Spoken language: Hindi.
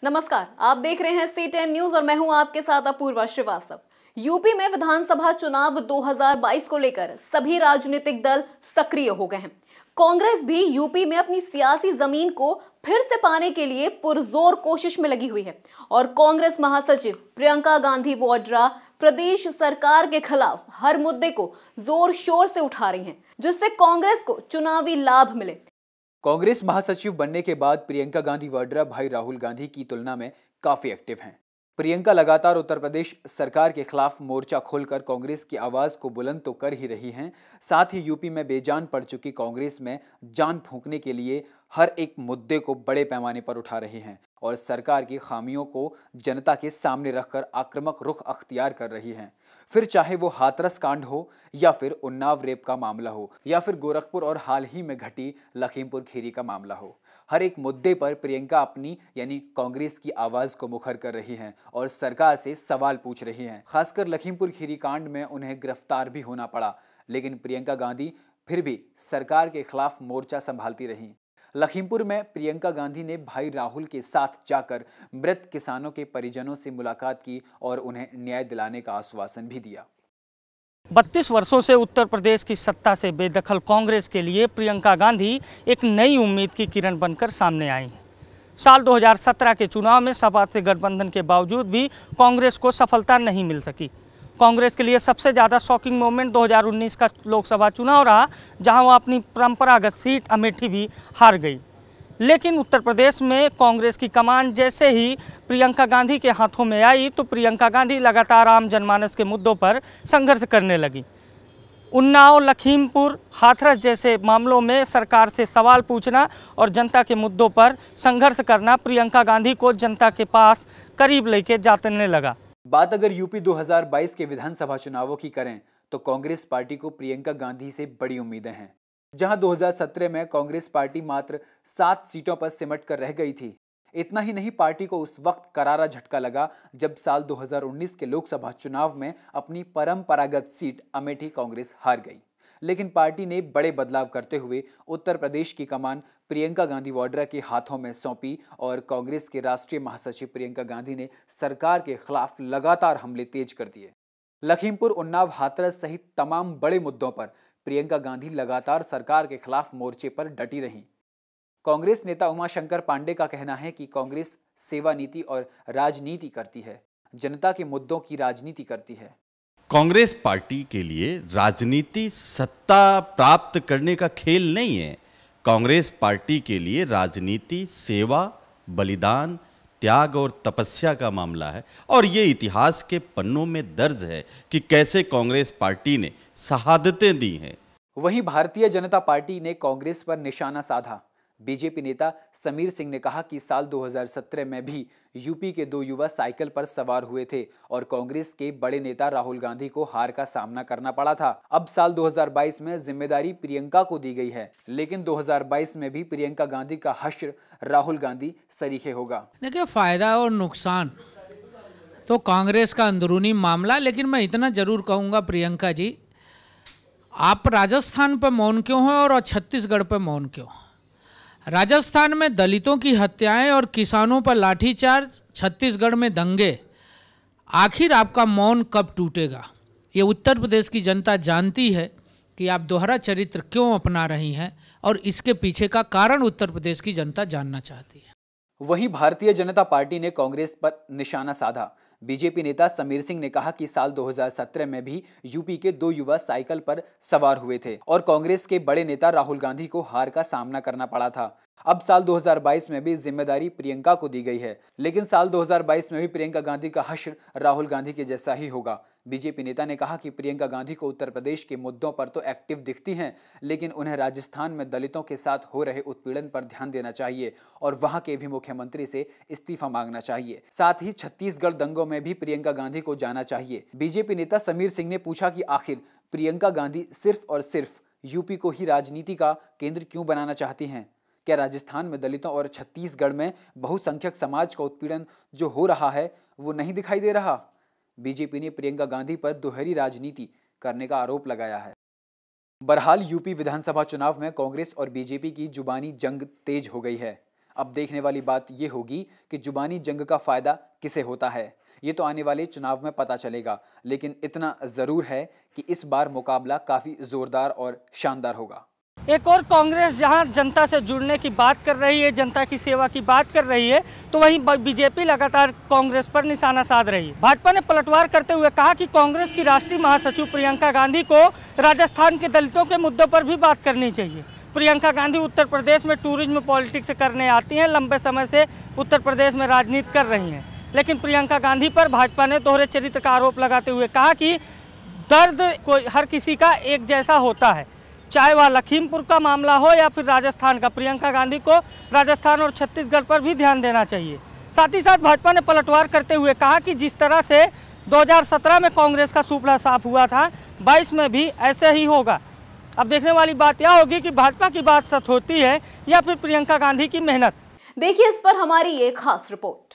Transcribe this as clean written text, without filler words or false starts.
नमस्कार, आप देख रहे हैं C10 न्यूज और मैं हूं आपके साथ अपूर्वा श्रीवास्तव। यूपी में विधानसभा चुनाव 2022 को लेकर सभी राजनीतिक दल सक्रिय हो गए हैं। कांग्रेस भी यूपी में अपनी सियासी जमीन को फिर से पाने के लिए पुरजोर कोशिश में लगी हुई है और कांग्रेस महासचिव प्रियंका गांधी वाड्रा प्रदेश सरकार के खिलाफ हर मुद्दे को जोर शोर से उठा रही हैं, जिससे कांग्रेस को चुनावी लाभ मिले। कांग्रेस महासचिव बनने के बाद प्रियंका गांधी वाड्रा भाई राहुल गांधी की तुलना में काफी एक्टिव हैं। प्रियंका लगातार उत्तर प्रदेश सरकार के खिलाफ मोर्चा खोलकर कांग्रेस की आवाज को बुलंद तो कर ही रही हैं, साथ ही यूपी में बेजान पड़ चुकी कांग्रेस में जान फूंकने के लिए हर एक मुद्दे को बड़े पैमाने पर उठा रही हैं और सरकार की खामियों को जनता के सामने रखकर आक्रामक रुख अख्तियार कर रही हैं। फिर चाहे वो हाथरस कांड हो या फिर उन्नाव रेप का मामला हो या फिर गोरखपुर और हाल ही में घटी लखीमपुर खीरी का मामला हो, हर एक मुद्दे पर प्रियंका अपनी यानी कांग्रेस की आवाज को मुखर कर रही हैं और सरकार से सवाल पूछ रही हैं। खासकर लखीमपुर खीरी कांड में उन्हें गिरफ्तार भी होना पड़ा, लेकिन प्रियंका गांधी फिर भी सरकार के खिलाफ मोर्चा संभालती रहीं। लखीमपुर में प्रियंका गांधी ने भाई राहुल के साथ जाकर मृत किसानों के परिजनों से मुलाकात की और उन्हें न्याय दिलाने का आश्वासन भी दिया। 32 वर्षों से उत्तर प्रदेश की सत्ता से बेदखल कांग्रेस के लिए प्रियंका गांधी एक नई उम्मीद की किरण बनकर सामने आई हैं। साल 2017 के चुनाव में सपा से गठबंधन के बावजूद भी कांग्रेस को सफलता नहीं मिल सकी। कांग्रेस के लिए सबसे ज़्यादा शॉकिंग मोमेंट 2019 का लोकसभा चुनाव रहा, जहां वो अपनी परंपरागत सीट अमेठी भी हार गई। लेकिन उत्तर प्रदेश में कांग्रेस की कमान जैसे ही प्रियंका गांधी के हाथों में आई तो प्रियंका गांधी लगातार आम जनमानस के मुद्दों पर संघर्ष करने लगी। उन्नाव, लखीमपुर, हाथरस जैसे मामलों में सरकार से सवाल पूछना और जनता के मुद्दों पर संघर्ष करना प्रियंका गांधी को जनता के पास करीब लेके जाने लगा। बात अगर यूपी 2022 के विधानसभा चुनावों की करें तो कांग्रेस पार्टी को प्रियंका गांधी से बड़ी उम्मीदें हैं। जहां 2017 में कांग्रेस पार्टी मात्र 7 सीटों पर सिमट कर रह गई थी। इतना ही नहीं, पार्टी को उस वक्त करारा झटका लगा जब साल 2019 के लोकसभा चुनाव में अपनी परंपरागत सीट अमेठी कांग्रेस हार गई। लेकिन पार्टी ने बड़े बदलाव करते हुए उत्तर प्रदेश की कमान प्रियंका गांधी वाड्रा के हाथों में सौंपी और कांग्रेस के राष्ट्रीय महासचिव प्रियंका गांधी ने सरकार के खिलाफ लगातार हमले तेज कर दिए। लखीमपुर, उन्नाव, हाथरस सहित तमाम बड़े मुद्दों पर प्रियंका गांधी लगातार सरकार के खिलाफ मोर्चे पर डटी रहीं। कांग्रेस नेता उमाशंकर पांडे का कहना है कि कांग्रेस सेवा नीति और राजनीति करती है, जनता के मुद्दों की राजनीति करती है। कांग्रेस पार्टी के लिए राजनीति सत्ता प्राप्त करने का खेल नहीं है। कांग्रेस पार्टी के लिए राजनीति सेवा, बलिदान, त्याग और तपस्या का मामला है और ये इतिहास के पन्नों में दर्ज है कि कैसे कांग्रेस पार्टी ने शहादतें दी हैं। वहीं भारतीय जनता पार्टी ने कांग्रेस पर निशाना साधा। बीजेपी नेता समीर सिंह ने कहा कि साल 2017 में भी यूपी के 2 युवा साइकिल पर सवार हुए थे और कांग्रेस के बड़े नेता राहुल गांधी को हार का सामना करना पड़ा था। अब साल 2022 में जिम्मेदारी प्रियंका को दी गई है, लेकिन 2022 में भी प्रियंका गांधी का हश्र राहुल गांधी सरीखे होगा। देखिए, फायदा और नुकसान तो कांग्रेस का अंदरूनी मामला, लेकिन मैं इतना जरूर कहूँगा प्रियंका जी, आप राजस्थान पर मौन क्यों हैं और छत्तीसगढ़ पर मौन क्यों? राजस्थान में दलितों की हत्याएं और किसानों पर लाठीचार्ज, छत्तीसगढ़ में दंगे, आखिर आपका मौन कब टूटेगा? ये उत्तर प्रदेश की जनता जानती है कि आप दोहरा चरित्र क्यों अपना रही हैं और इसके पीछे का कारण उत्तर प्रदेश की जनता जानना चाहती है। वहीं भारतीय जनता पार्टी ने कांग्रेस पर निशाना साधा। बीजेपी नेता समीर सिंह ने कहा कि साल 2017 में भी यूपी के 2 युवा साइकिल पर सवार हुए थे और कांग्रेस के बड़े नेता राहुल गांधी को हार का सामना करना पड़ा था। अब साल 2022 में भी जिम्मेदारी प्रियंका को दी गई है, लेकिन साल 2022 में भी प्रियंका गांधी का हश्र राहुल गांधी के जैसा ही होगा। बीजेपी नेता ने कहा कि प्रियंका गांधी को उत्तर प्रदेश के मुद्दों पर तो एक्टिव दिखती हैं, लेकिन उन्हें राजस्थान में दलितों के साथ हो रहे उत्पीड़न पर ध्यान देना चाहिए और वहां के भी मुख्यमंत्री से इस्तीफा मांगना चाहिए। साथ ही छत्तीसगढ़ दंगों में भी प्रियंका गांधी को जाना चाहिए। बीजेपी नेता समीर सिंह ने पूछा कि आखिर प्रियंका गांधी सिर्फ और सिर्फ यूपी को ही राजनीति का केंद्र क्यों बनाना चाहती हैं? क्या राजस्थान में दलितों और छत्तीसगढ़ में बहुसंख्यक समाज का उत्पीड़न जो हो रहा है वो नहीं दिखाई दे रहा? बीजेपी ने प्रियंका गांधी पर दोहरी राजनीति करने का आरोप लगाया है। बहरहाल यूपी विधानसभा चुनाव में कांग्रेस और बीजेपी की जुबानी जंग तेज हो गई है। अब देखने वाली बात ये होगी कि जुबानी जंग का फायदा किसे होता है। ये तो आने वाले चुनाव में पता चलेगा, लेकिन इतना जरूर है कि इस बार मुकाबला काफी जोरदार और शानदार होगा। एक और कांग्रेस जहां जनता से जुड़ने की बात कर रही है, जनता की सेवा की बात कर रही है, तो वहीं बीजेपी लगातार कांग्रेस पर निशाना साध रही है। भाजपा ने पलटवार करते हुए कहा कि कांग्रेस की राष्ट्रीय महासचिव प्रियंका गांधी को राजस्थान के दलितों के मुद्दों पर भी बात करनी चाहिए। प्रियंका गांधी उत्तर प्रदेश में टूरिज्म पॉलिटिक्स करने आती हैं, लंबे समय से उत्तर प्रदेश में राजनीति कर रही हैं, लेकिन प्रियंका गांधी पर भाजपा ने दोहरे चरित्र का आरोप लगाते हुए कहा कि दर्द कोई हर किसी का एक जैसा होता है, चाहे वह लखीमपुर का मामला हो या फिर राजस्थान का। प्रियंका गांधी को राजस्थान और छत्तीसगढ़ पर भी ध्यान देना चाहिए। साथ ही साथ भाजपा ने पलटवार करते हुए कहा कि जिस तरह से 2017 में कांग्रेस का सूपड़ा साफ हुआ था, 22 में भी ऐसे ही होगा। अब देखने वाली बात यह होगी कि भाजपा की बात सच होती है या फिर प्रियंका गांधी की मेहनत। देखिए इस पर हमारी ये खास रिपोर्ट।